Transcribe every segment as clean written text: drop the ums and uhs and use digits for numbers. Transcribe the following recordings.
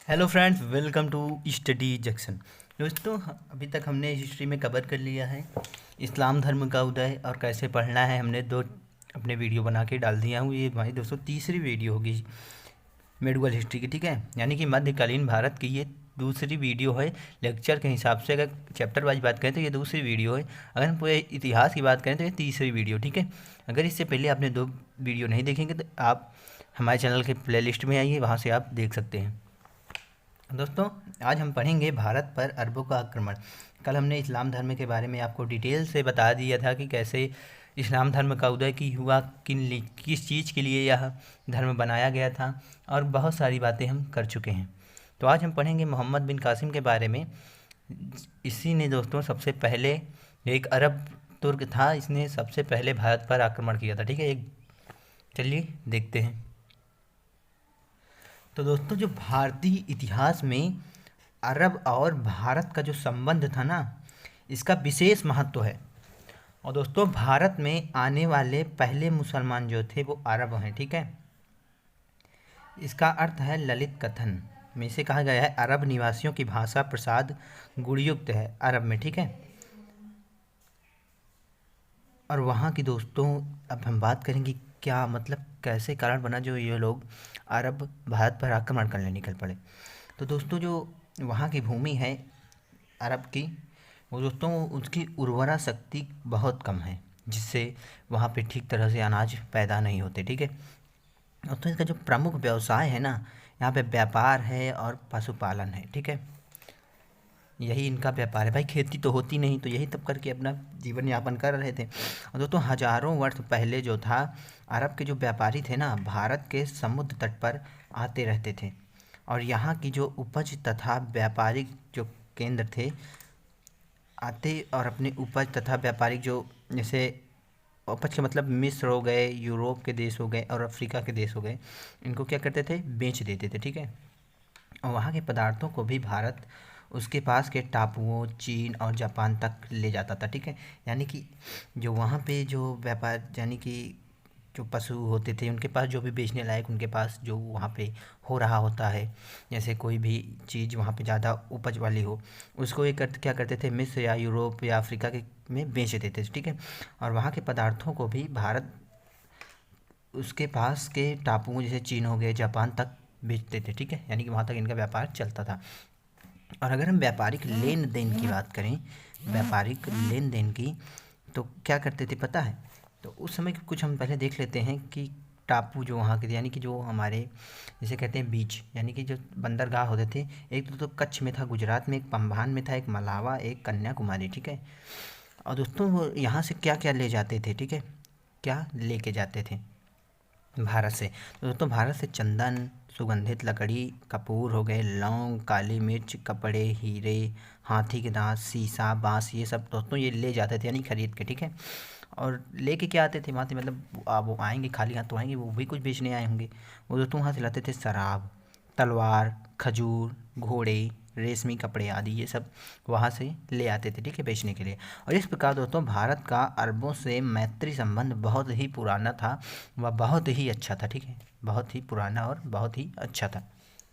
Hello friends, welcome to study junction. दोस्तों, अभी तक हमने हिस्ट्री में कवर कर लिया है इस्लाम धर्म का उदय और कैसे पढ़ना है। हमने दो अपने वीडियो बना के डाल दिया हूँ। ये भाई दोस्तों तीसरी वीडियो होगी मेडुअल हिस्ट्री की, ठीक है। यानी कि मध्यकालीन भारत की ये दूसरी वीडियो है। लेक्चर के हिसाब से अगर चैप्टर वाइज बात करें तो ये दूसरी वीडियो है। अगर हम पूरे इतिहास की बात करें तो ये तीसरी वीडियो, ठीक है। अगर इससे पहले आपने दो वीडियो नहीं देखेंगे तो आप हमारे चैनल के प्लेलिस्ट में आइए, वहाँ से आप देख सकते हैं। दोस्तों, आज हम पढ़ेंगे भारत पर अरबों का आक्रमण। कल हमने इस्लाम धर्म के बारे में आपको डिटेल से बता दिया था कि कैसे इस्लाम धर्म का उदय की हुआ, किस चीज़ के लिए यह धर्म बनाया गया था, और बहुत सारी बातें हम कर चुके हैं। तो आज हम पढ़ेंगे मोहम्मद बिन कासिम के बारे में। इसी ने दोस्तों सबसे पहले, एक अरब तुर्क था, इसने सबसे पहले भारत पर आक्रमण किया था, ठीक है। एक चलिए देखते हैं। तो दोस्तों, जो भारतीय इतिहास में अरब और भारत का जो संबंध था ना, इसका विशेष महत्व है। और दोस्तों, भारत में आने वाले पहले मुसलमान जो थे वो अरब हैं, ठीक है। इसका अर्थ है ललित कथन में इसे कहा गया है अरब निवासियों की भाषा प्रसाद गुणयुक्त है अरब में, ठीक है। और वहाँ की दोस्तों, अब हम बात करेंगे क्या मतलब कैसे कारण बना जो ये लोग अरब भारत पर आक्रमण करने निकल पड़े। तो दोस्तों, जो वहाँ की भूमि है अरब की, वो दोस्तों उसकी उर्वरा शक्ति बहुत कम है, जिससे वहाँ पे ठीक तरह से अनाज पैदा नहीं होते, ठीक है। दोस्तों, इसका जो प्रमुख व्यवसाय है ना, यहाँ पे व्यापार है और पशुपालन है, ठीक है। यही इनका व्यापार है। भाई खेती तो होती नहीं, तो यही तब करके अपना जीवन यापन कर रहे थे। और दोस्तों, हजारों वर्ष पहले जो था, अरब के जो व्यापारी थे ना, भारत के समुद्र तट पर आते रहते थे और यहाँ की जो उपज तथा व्यापारिक जो केंद्र थे, आते और अपनी उपज तथा व्यापारिक जो, जैसे उपज के मतलब मिस्र हो गए, यूरोप के देश हो गए और अफ्रीका के देश हो गए, इनको क्या करते थे, बेच देते थे, ठीक है। और वहाँ के पदार्थों को भी भारत उसके पास के टापुओं, चीन और जापान तक ले जाता था, ठीक है। यानी कि जो वहाँ पे जो व्यापार, यानी कि जो पशु होते थे उनके पास जो भी बेचने लायक, उनके पास जो वहाँ पे हो रहा होता है, जैसे कोई भी चीज़ वहाँ पे ज़्यादा उपज वाली हो, उसको ये क्या करते थे, मिस्र या यूरोप या अफ्रीका के में बेच देते थे, ठीक है। और वहाँ के पदार्थों को भी भारत उसके पास के टापुओं जैसे चीन हो गए, जापान तक बेचते थे, ठीक है। यानी कि वहाँ तक इनका व्यापार चलता था। और अगर हम व्यापारिक लेन देन की बात करें, व्यापारिक लेन देन की, तो क्या करते थे पता है। तो उस समय की कुछ हम पहले देख लेते हैं कि टापू जो वहाँ के, यानी कि जो हमारे जैसे कहते हैं बीच, यानी कि जो बंदरगाह होते थे, एक तो कच्छ में था, गुजरात में, एक पंभान में था, एक मलावा, एक कन्याकुमारी, ठीक है। और दोस्तों, वो यहाँ से क्या क्या ले जाते थे, ठीक है, क्या लेके जाते थे भारत से। तो दोस्तों, भारत से चंदन, सुगंधित लकड़ी, कपूर हो गए, लौंग, काली मिर्च, कपड़े, हीरे, हाथी के दांत, शीशा, बांस, ये सब दोस्तों ये ले जाते थे, यानी खरीद के, ठीक है। और लेके क्या आते थे वहाँ से, मतलब वो आएंगे खाली हाथ तो आएंगे, वो भी कुछ बेचने आए होंगे। वो दोस्तों वहाँ से लाते थे शराब, तलवार, खजूर, घोड़े, रेशमी कपड़े आदि, ये सब वहाँ से ले आते थे, ठीक है, बेचने के लिए। और इस प्रकार दोस्तों, भारत का अरबों से मैत्री संबंध बहुत ही पुराना था, वह बहुत ही अच्छा था, ठीक है। बहुत ही पुराना और बहुत ही अच्छा था,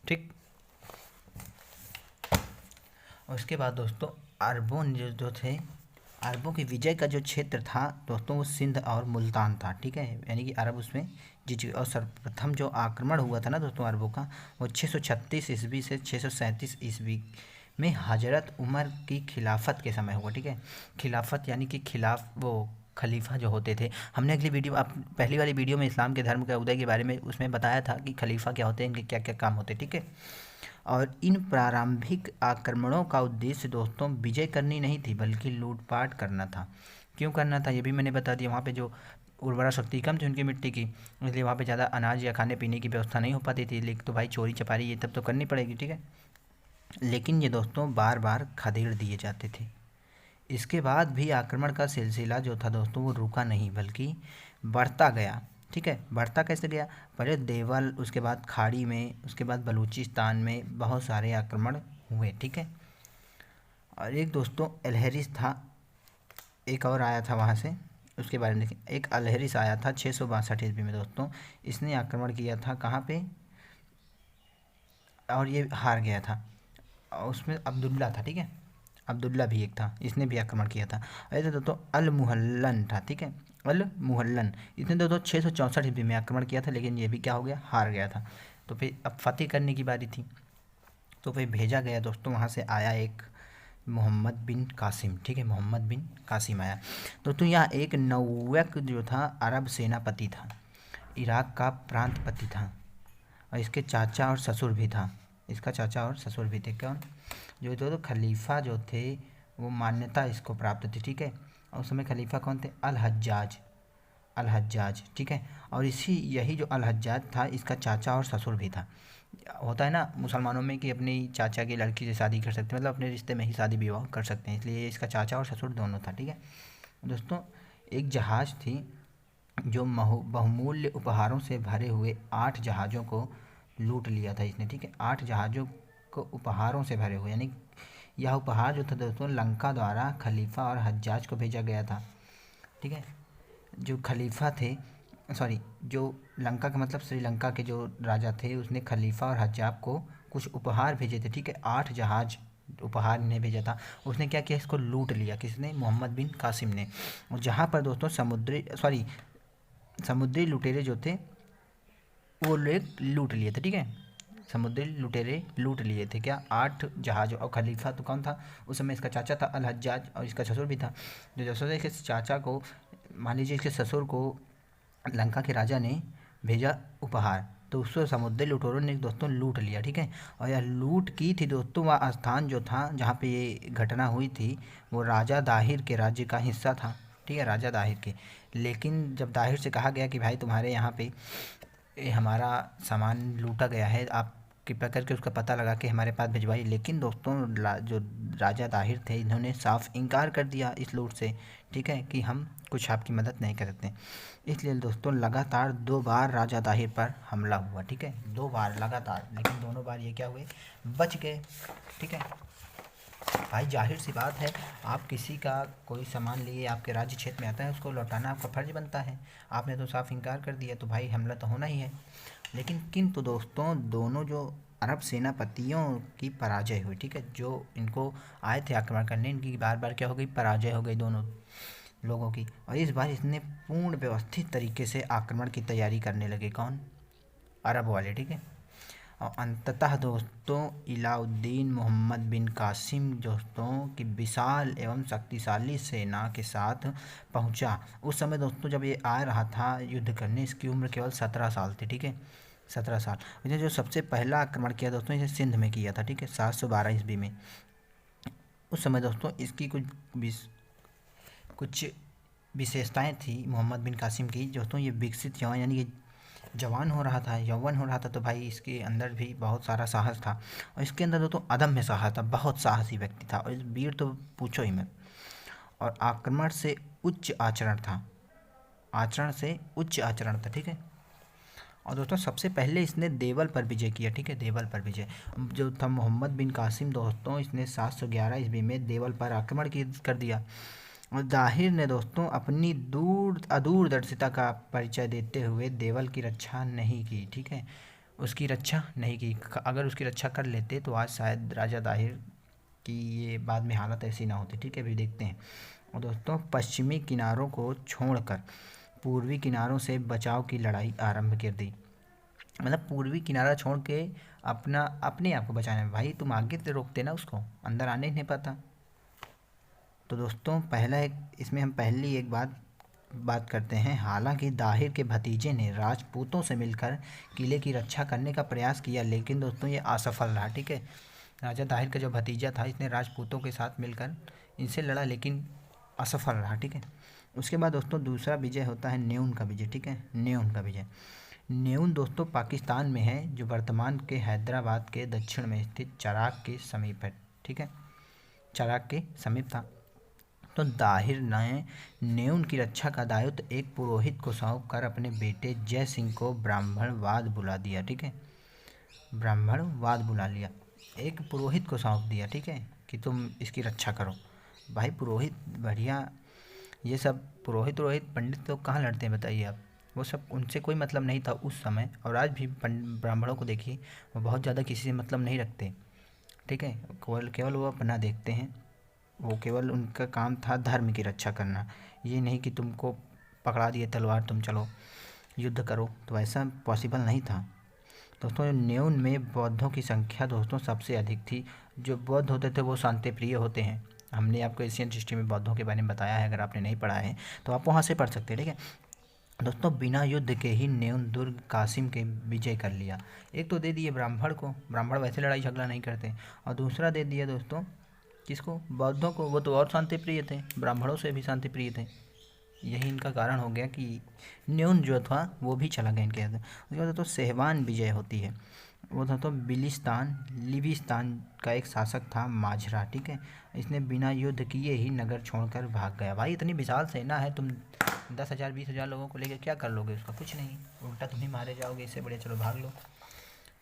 ठीक। और उसके बाद दोस्तों, अरबों जो थे, अरबों के विजय का जो क्षेत्र था दोस्तों, वो सिंध और मुल्तान था, ठीक है। यानी कि अरब उसमें जीत। और सर्वप्रथम जो आक्रमण हुआ था ना दोस्तों अरबों का, वो 636 ईस्वी से 637 ईस्वी में हजरत उमर की खिलाफत के समय हुआ, ठीक है। खिलाफत यानी कि खिलाफ, वो खलीफा जो होते थे। हमने अगली वीडियो, आप पहली वाली वीडियो में इस्लाम के धर्म के उदय के बारे में उसमें बताया था कि खलीफा क्या होते हैं, इनके क्या क्या काम होते हैं, ठीक है। और इन प्रारंभिक आक्रमणों का उद्देश्य दोस्तों विजय करनी नहीं थी, बल्कि लूटपाट करना था। क्यों करना था ये भी मैंने बता दिया। वहाँ पे जो उर्वरा शक्ति कम थी उनकी मिट्टी की, इसलिए वहाँ पे ज़्यादा अनाज या खाने पीने की व्यवस्था नहीं हो पाती थी। लेकिन तो भाई चोरी चपारी ये तब तो करनी पड़ेगी, ठीक है। लेकिन ये दोस्तों बार बार खदेड़ दिए जाते थे। इसके बाद भी आक्रमण का सिलसिला जो था दोस्तों, वो रुका नहीं, बल्कि बढ़ता गया, ठीक है। बढ़ता कैसे गया, पहले देवल, उसके बाद खाड़ी में, उसके बाद बलूचिस्तान में बहुत सारे आक्रमण हुए, ठीक है। और एक दोस्तों अलहरिस था, एक और आया था वहाँ से, उसके बारे में देखिए। एक अलहरिस आया था 662 ईस्वी में दोस्तों, इसने आक्रमण किया था कहाँ पे, और ये हार गया था। और उसमें अब्दुल्ला था, ठीक है, अब्दुल्ला भी एक था, इसने भी आक्रमण किया था। ऐसे दोस्तों अल मुहल्लन था, ठीक है, अल मुहल्लन, इसने दोस्तों 664 ईस्वी में आक्रमण किया था, लेकिन ये भी क्या हो गया, हार गया था। तो फिर अब फतेह करने की बारी थी। तो फिर भेजा गया दोस्तों, वहाँ से आया एक मोहम्मद बिन कासिम, ठीक है, मोहम्मद बिन कासिम आया। दोस्तों यहाँ एक नौवक जो था अरब सेनापति था, इराक का प्रांतपति था, और इसके चाचा और ससुर भी था, इसका चाचा और ससुर भी थे। कौन? जो तो खलीफा जो थे वो मान्यता इसको प्राप्त थी, ठीक है। और उस समय खलीफा कौन थे? अल हज्जाज, अल हज्जाज, ठीक है। और इसी यही जो अल हज्जाज था, इसका चाचा और ससुर भी था। होता है ना मुसलमानों में कि अपनी चाचा की लड़की से शादी कर सकते हैं, मतलब अपने रिश्ते में ही शादी विवाह कर सकते हैं, इसलिए इसका चाचा और ससुर दोनों था, ठीक है। दोस्तों एक जहाज़ थी जो बहुमूल्य उपहारों से भरे हुए 8 जहाज़ों को लूट लिया था इसने, ठीक है। 8 जहाज़ों को उपहारों से भरे हुए, यानी यह उपहार जो था दोस्तों लंका द्वारा खलीफा और हज्जाज को भेजा गया था, ठीक है। जो खलीफा थे, सॉरी, जो लंका का मतलब श्रीलंका के जो राजा थे, उसने खलीफा और हज्जाब को कुछ उपहार भेजे थे, ठीक है। 8 जहाज उपहार इन्हें भेजा था। उसने क्या किया, इसको लूट लिया, किसने? मोहम्मद बिन कासिम ने। और जहाँ पर दोस्तों समुद्री लुटेरे जो थे वो लोग लूट लिए थे, ठीक है। समुद्री लुटेरे लूट लिए थे क्या? 8 जहाज। और खलीफा तो कौन था उस समय? इसका चाचा था अल हज्जाज, और इसका ससुर भी था। जो ससुर इसके चाचा को, मान लीजिए इसके ससुर को लंका के राजा ने भेजा उपहार, तो उसको समुद्री लुटेरों ने दोस्तों लूट लिया, ठीक है। और यह लूट की थी दोस्तों, वह स्थान जो था जहाँ पे ये घटना हुई थी वो राजा दाहिर के राज्य का हिस्सा था, ठीक है, राजा दाहिर के। लेकिन जब दाहिर से कहा गया कि भाई तुम्हारे यहाँ पे ये हमारा सामान लूटा गया है, आप कृपया करके उसका पता लगा के हमारे पास भिजवाइए, लेकिन दोस्तों जो राजा दाहिर थे इन्होंने साफ इनकार कर दिया इस लूट से, ठीक है, कि हम कुछ आपकी मदद नहीं करते। इसलिए दोस्तों लगातार 2 बार राजा दाहिर पर हमला हुआ, ठीक है, 2 बार लगातार, लेकिन दोनों बार ये क्या हुए, बच गए, ठीक है। भाई जाहिर सी बात है, आप किसी का कोई सामान लिए आपके राज्य क्षेत्र में आता है, उसको लौटाना आपका फर्ज बनता है। आपने तो साफ इनकार कर दिया, तो भाई हमला तो होना ही है। लेकिन किंतु दोस्तों दोनों जो अरब सेनापतियों की पराजय हुई, ठीक है, जो इनको आए थे आक्रमण करने, इनकी बार बार क्या हो गई, पराजय हो गई दोनों लोगों की। और इस बार इसने पूर्ण व्यवस्थित तरीके से आक्रमण की तैयारी करने लगे, कौन? अरब वाले, ठीक है। और अंततः दोस्तों इलाउद्दीन मोहम्मद बिन कासिम दोस्तों की विशाल एवं शक्तिशाली सेना के साथ पहुंचा। उस समय दोस्तों जब ये आ रहा था युद्ध करने, इसकी उम्र केवल 17 साल थी, ठीक है, 17 साल। इसने जो सबसे पहला आक्रमण किया दोस्तों, इसे सिंध में किया था, ठीक है, 712 ईस्वी में। उस समय दोस्तों इसकी कुछ विशेषताएं थी मोहम्मद बिन कासिम की। दोस्तों ये विकसित जवान, यानी कि जवान हो रहा था, यौवन हो रहा था, तो भाई इसके अंदर भी बहुत सारा साहस था। और इसके अंदर दोस्तों अदम्य साहस था, बहुत साहसी व्यक्ति था, और इस वीर तो पूछो ही मत। और आक्रमण से उच्च आचरण था, आचरण से उच्च आचरण था, ठीक है। और दोस्तों सबसे पहले इसने देवल पर विजय किया, ठीक है, देवल पर विजय जो था मोहम्मद बिन कासिम दोस्तों, इसने 711 ईस्वी में देवल पर आक्रमण कर दिया। और दाहिर ने दोस्तों अपनी अदूरदर्शिता का परिचय देते हुए देवल की रक्षा नहीं की, ठीक है, उसकी रक्षा नहीं की। अगर उसकी रक्षा कर लेते तो आज शायद राजा दाहिर की ये बाद में हालत ऐसी ना होती, ठीक है, अभी देखते हैं। और दोस्तों पश्चिमी किनारों को छोड़कर पूर्वी किनारों से बचाव की लड़ाई आरंभ कर दी। मतलब पूर्वी किनारा छोड़ के अपने आप को बचाना है, भाई तुम आगे से रोकते ना, उसको अंदर आने ही नहीं पाता। तो दोस्तों पहला एक इसमें हम पहली एक बात करते हैं। हालांकि दाहिर के भतीजे ने राजपूतों से मिलकर किले की रक्षा करने का प्रयास किया, लेकिन दोस्तों ये असफल रहा, ठीक है। राजा दाहिर का जो भतीजा था, इसने राजपूतों के साथ मिलकर इनसे लड़ा, लेकिन असफल रहा, ठीक है। उसके बाद दोस्तों दूसरा विजय होता है न्यून का विजय, ठीक है, न्यून का विजय। न्यून दोस्तों पाकिस्तान में है, जो वर्तमान के हैदराबाद के दक्षिण में स्थित चराग के समीप है, ठीक है, चराग के समीप था। तो दाहिर ने न्यून की रक्षा का दायित्व एक पुरोहित को सौंप कर अपने बेटे जय सिंह को ब्राह्मणवाद बुला दिया, ठीक है, ब्राह्मणवाद बुला लिया, एक पुरोहित को सौंप दिया, ठीक है, कि तुम इसकी रक्षा करो। भाई पुरोहित बढ़िया, ये सब पुरोहित पंडित तो कहाँ लड़ते हैं बताइए आप। वो सब उनसे कोई मतलब नहीं था उस समय। और आज भी ब्राह्मणों को देखिए, वो बहुत ज़्यादा किसी से मतलब नहीं रखते, ठीक है। केवल केवल वो अपना देखते हैं। वो केवल उनका काम था धर्म की रक्षा करना, ये नहीं कि तुमको पकड़ा दिए तलवार तुम चलो युद्ध करो, तो ऐसा पॉसिबल नहीं था। दोस्तों न्यून में बौद्धों की संख्या दोस्तों सबसे अधिक थी। जो बौद्ध होते थे वो शांति प्रिय होते हैं। हमने आपको एशियन हिस्ट्री में बौद्धों के बारे में बताया है, अगर आपने नहीं पढ़ा है तो आप वहाँ से पढ़ सकते हैं, ठीक है। दोस्तों बिना युद्ध के ही न्यून दुर्ग कासिम के विजय कर लिया। एक तो दे दिए ब्राह्मण को, ब्राह्मण वैसे लड़ाई झगड़ा नहीं करते, और दूसरा दे दिया दोस्तों किसको, बौद्धों को। वो तो और शांति प्रिय थे, ब्राह्मणों से भी शांति प्रिय थे। यही इनका कारण हो गया कि न्यून जो था वो भी चला गया इनके अंदर। उसके बाद तो सेहवान विजय होती है। वो था तो बिलिस्तान लिविस्तान का एक शासक था माजरा, ठीक है। इसने बिना युद्ध किए ही नगर छोड़कर भाग गया। भाई इतनी विशाल सेना है, तुम 10,000 20,000 लोगों को लेकर क्या कर लोगे, उसका कुछ नहीं, उल्टा तुम ही मारे जाओगे, इससे बढ़िया चलो भाग लो।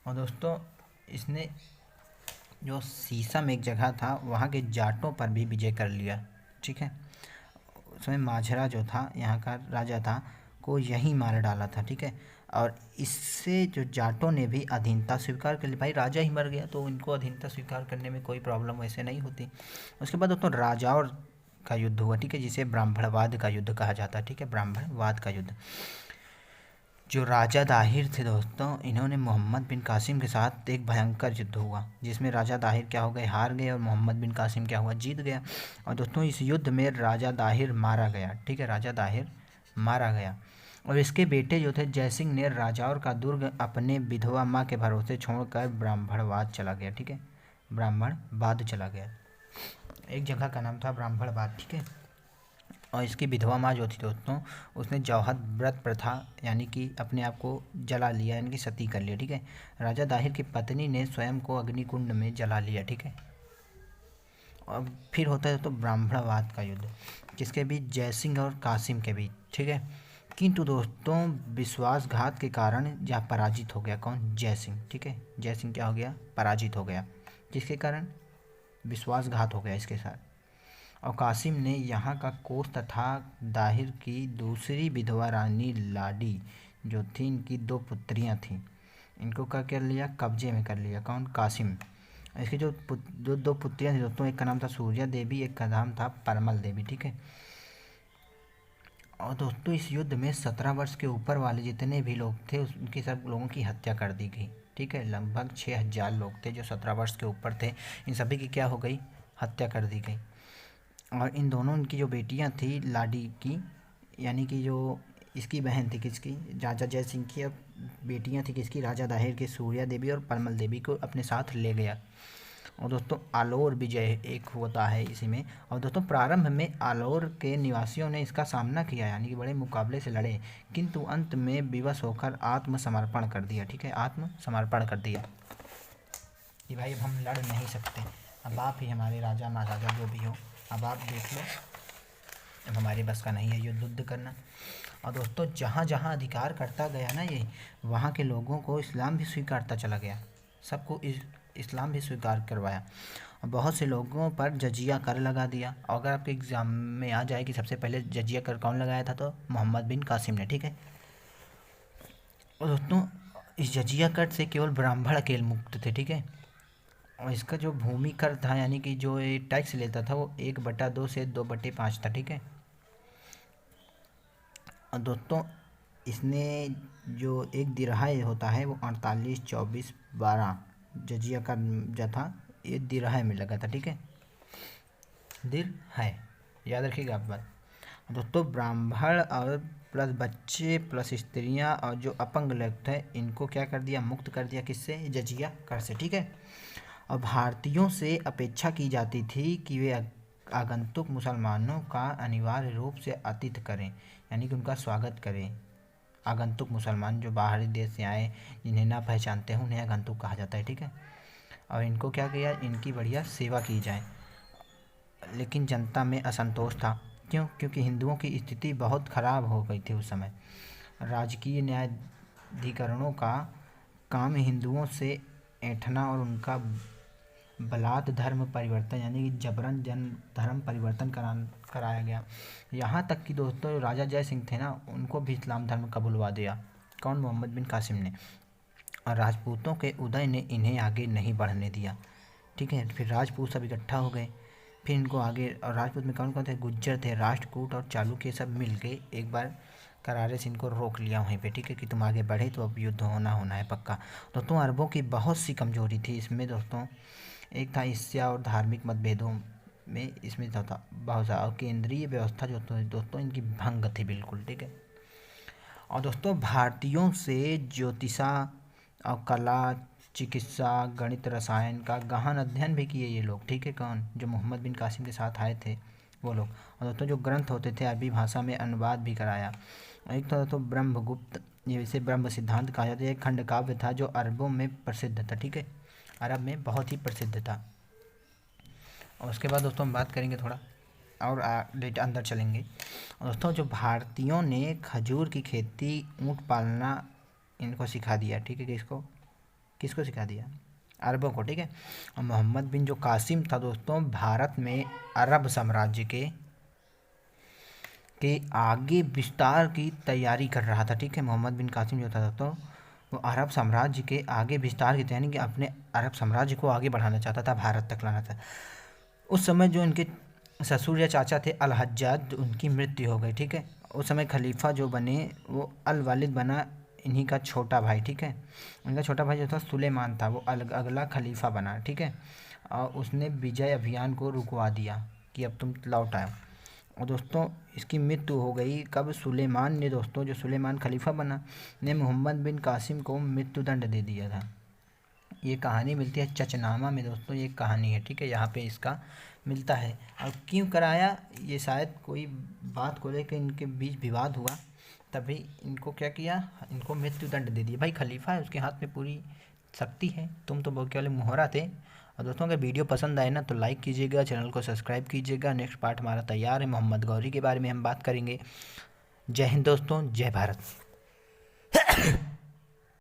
और दोस्तों इसने जो सीसम एक जगह था वहाँ के जाटों पर भी विजय कर लिया, ठीक है। उसमें माझरा जो था यहाँ का राजा था, को यहीं मार डाला था, ठीक है। और इससे जो जाटों ने भी अधीनता स्वीकार कर ली। भाई राजा ही मर गया तो इनको अधीनता स्वीकार करने में कोई प्रॉब्लम वैसे नहीं होती। उसके बाद दोस्तों राजाओं का युद्ध हुआ, ठीक है, जिसे ब्राह्मणवाद का युद्ध कहा जाता है, ठीक है, ब्राह्मणवाद का युद्ध। जो राजा दाहिर थे दोस्तों, इन्होंने मोहम्मद बिन कासिम के साथ एक भयंकर युद्ध हुआ, जिसमें राजा दाहिर क्या हो गए, हार गए, और मोहम्मद बिन कासिम क्या हुआ, जीत गया। और दोस्तों इस युद्ध में राजा दाहिर मारा गया, ठीक है, राजा दाहिर मारा गया। और इसके बेटे जो थे जयसिंह ने राजाओं का दुर्ग अपने विधवा माँ के भरोसे छोड़कर ब्राह्मणवाद चला गया, ठीक है, ब्राह्मणवाद चला गया। एक जगह का नाम था ब्राह्मणवाद, ठीक है। और इसकी विधवा माँ जो थी दोस्तों, उसने जौहद व्रत प्रथा यानी कि अपने आप को जला लिया, यानी कि सती कर लिया, ठीक है। राजा दाहिर की पत्नी ने स्वयं को अग्निकुंड में जला लिया, ठीक है। और फिर होता है दोस्तों ब्राह्मणवाद का युद्ध, किसके बीच, जयसिंह और कासिम के बीच, ठीक है। किंतु दोस्तों विश्वासघात के कारण यह पराजित हो गया। कौन, जयसिंह, ठीक है। जयसिंह क्या हो गया, पराजित हो गया, जिसके कारण विश्वासघात हो गया इसके साथ। और कासिम ने यहाँ का कोष तथा दाहिर की दूसरी विधवा रानी लाडी जो थी, इनकी 2 पुत्रियाँ थीं, इनको क्या कर लिया, कब्जे में कर लिया। कौन, कासिम। इसकी जो 2 पुत्रियाँ थी दोस्तों, एक का नाम था सूर्या देवी, एक का नाम था परमल देवी, ठीक है। और दोस्तों इस युद्ध में 17 वर्ष के ऊपर वाले जितने भी लोग थे उनकी सब लोगों की हत्या कर दी गई, ठीक है। लगभग 6,000 लोग थे जो 17 वर्ष के ऊपर थे, इन सभी की क्या हो गई, हत्या कर दी गई। और इन दोनों इनकी जो बेटियां थी लाडी की, यानी कि जो इसकी बहन थी किसकी, राजा जय सिंह की, अब बेटियां थी किसकी, राजा दाहिर की, सूर्या देवी और परमल देवी को अपने साथ ले गया। और दोस्तों आलोर विजय एक होता है इसी में। और दोस्तों प्रारंभ में आलोर के निवासियों ने इसका सामना किया, यानी कि बड़े मुकाबले से लड़े, किंतु अंत में विवश होकर आत्मसमर्पण कर दिया, ठीक है, आत्मसमर्पण कर दिया कि भाई अब हम लड़ नहीं सकते, अब आप ही हमारे राजा महाराजा जो भी हो, अब आप देख लो, अब हमारे बस का नहीं है युद्ध करना। और दोस्तों जहाँ जहाँ अधिकार करता गया ना ये, वहाँ के लोगों को इस्लाम भी स्वीकारता चला गया, सबको इस्लाम भी स्वीकार करवाया। और बहुत से लोगों पर जजिया कर लगा दिया। और अगर आपके एग्ज़ाम में आ जाए कि सबसे पहले जजिया कर कौन लगाया था, तो मोहम्मद बिन कासिम ने, ठीक है। और दोस्तों इस जजिया कर से केवल ब्राह्मण अकेले मुक्त थे, ठीक है। और इसका जो भूमि कर था, यानी कि जो ये टैक्स लेता था, वो 1/2 से 2/5 था, ठीक है। और दोस्तों इसने जो एक दिरहाय होता है वो 48, 24, 12 जजिया का जो था ये दिरहाय में लगा था, ठीक है, दिरहाय, याद रखिएगा आप बात। दोस्तों ब्राह्मण और प्लस बच्चे प्लस स्त्रियां और जो अपंग लोग थे इनको क्या कर दिया, मुक्त कर दिया, किससे, जजिया कर से, ठीक है। और भारतीयों से अपेक्षा की जाती थी कि वे आगंतुक मुसलमानों का अनिवार्य रूप से आतिथ्य करें, यानी कि उनका स्वागत करें। आगंतुक मुसलमान जो बाहरी देश से आए, जिन्हें ना पहचानते हैं, उन्हें आगंतुक कहा जाता है, ठीक है। और इनको क्या किया, इनकी बढ़िया सेवा की जाए। लेकिन जनता में असंतोष था, क्यों, क्योंकि हिंदुओं की स्थिति बहुत खराब हो गई थी उस समय। राजकीय न्यायाधिकरणों का काम हिंदुओं से ऐंठना और उनका बलात् धर्म परिवर्तन, यानी कि जबरन जन धर्म परिवर्तन कराया गया। यहाँ तक कि दोस्तों राजा जय सिंह थे ना, उनको भी इस्लाम धर्म कबूलवा दिया। कौन? मोहम्मद बिन कासिम ने। और राजपूतों के उदय ने इन्हें आगे नहीं बढ़ने दिया। ठीक है, फिर राजपूत सब इकट्ठा हो गए, फिर इनको आगे। और राजपूत में कौन कौन थे? गुज्जर थे, राष्ट्रकूट और चालुक्य सब मिल के एक बार करारे से इनको रोक लिया वहीं पे। ठीक है, कि तुम आगे बढ़े तो अब युद्ध होना है पक्का। दोस्तों अरबों की बहुत सी कमजोरी थी इसमें दोस्तों। एक था ईर्ष्या और धार्मिक मतभेदों में इसमें था बहुत सा, और केंद्रीय व्यवस्था जो दोस्तों इनकी भंग थी बिल्कुल। ठीक है, और दोस्तों भारतीयों से ज्योतिषा और कला, चिकित्सा, गणित, रसायन का गहन अध्ययन भी किए ये लोग। ठीक है, कौन? जो मोहम्मद बिन कासिम के साथ आए थे वो लोग। और दोस्तों जो ग्रंथ होते थे अरबी भाषा में अनुवाद भी कराया। एक तो दोस्तों ब्रह्मगुप्त, ये इसे ब्रह्म सिद्धांत कहा जाता है, एक खंड काव्य था जो अरबों में प्रसिद्ध था। ठीक है, अरब में बहुत ही प्रसिद्ध था। और उसके बाद दोस्तों हम बात करेंगे थोड़ा और डेट अंदर चलेंगे। और दोस्तों जो भारतीयों ने खजूर की खेती, ऊँट पालना इनको सिखा दिया। ठीक है, किसको सिखा दिया? अरबों को। ठीक है, और मोहम्मद बिन जो कासिम था दोस्तों, भारत में अरब साम्राज्य के आगे विस्तार की तैयारी कर रहा था। ठीक है, मोहम्मद बिन कासिम जो था दोस्तों, वो अरब साम्राज्य के आगे विस्तार की तैयारी, कि अपने अरब साम्राज्य को आगे बढ़ाना चाहता था, भारत तक लाना था। उस समय जो इनके ससुर या चाचा थे अल हज्जाज, उनकी मृत्यु हो गई। ठीक है, उस समय खलीफा जो बने वो अल वालिद बना, इन्हीं का छोटा भाई। ठीक है, उनका छोटा भाई जो था सुलेमान था, वो अगला खलीफा बना। ठीक है, और उसने विजय अभियान को रुकवा दिया कि अब तुम लौट आओ। और दोस्तों इसकी मृत्यु हो गई कब? सुलेमान ने दोस्तों, जो सुलेमान खलीफा बना, ने मोहम्मद बिन कासिम को मृत्युदंड दे दिया था। ये कहानी मिलती है चचनामा में दोस्तों, ये कहानी है। ठीक है, यहाँ पे इसका मिलता है। और क्यों कराया? ये शायद कोई बात को लेकर इनके बीच विवाद हुआ, तभी इनको क्या किया? इनको मृत्युदंड दे दिया। भाई खलीफा है, उसके हाथ में पूरी शक्ति है, तुम तो केवल मोहरा थे। और दोस्तों अगर वीडियो पसंद आए ना तो लाइक कीजिएगा, चैनल को सब्सक्राइब कीजिएगा। नेक्स्ट पार्ट हमारा तैयार है, मोहम्मद गौरी के बारे में हम बात करेंगे। जय हिंद दोस्तों, जय भारत।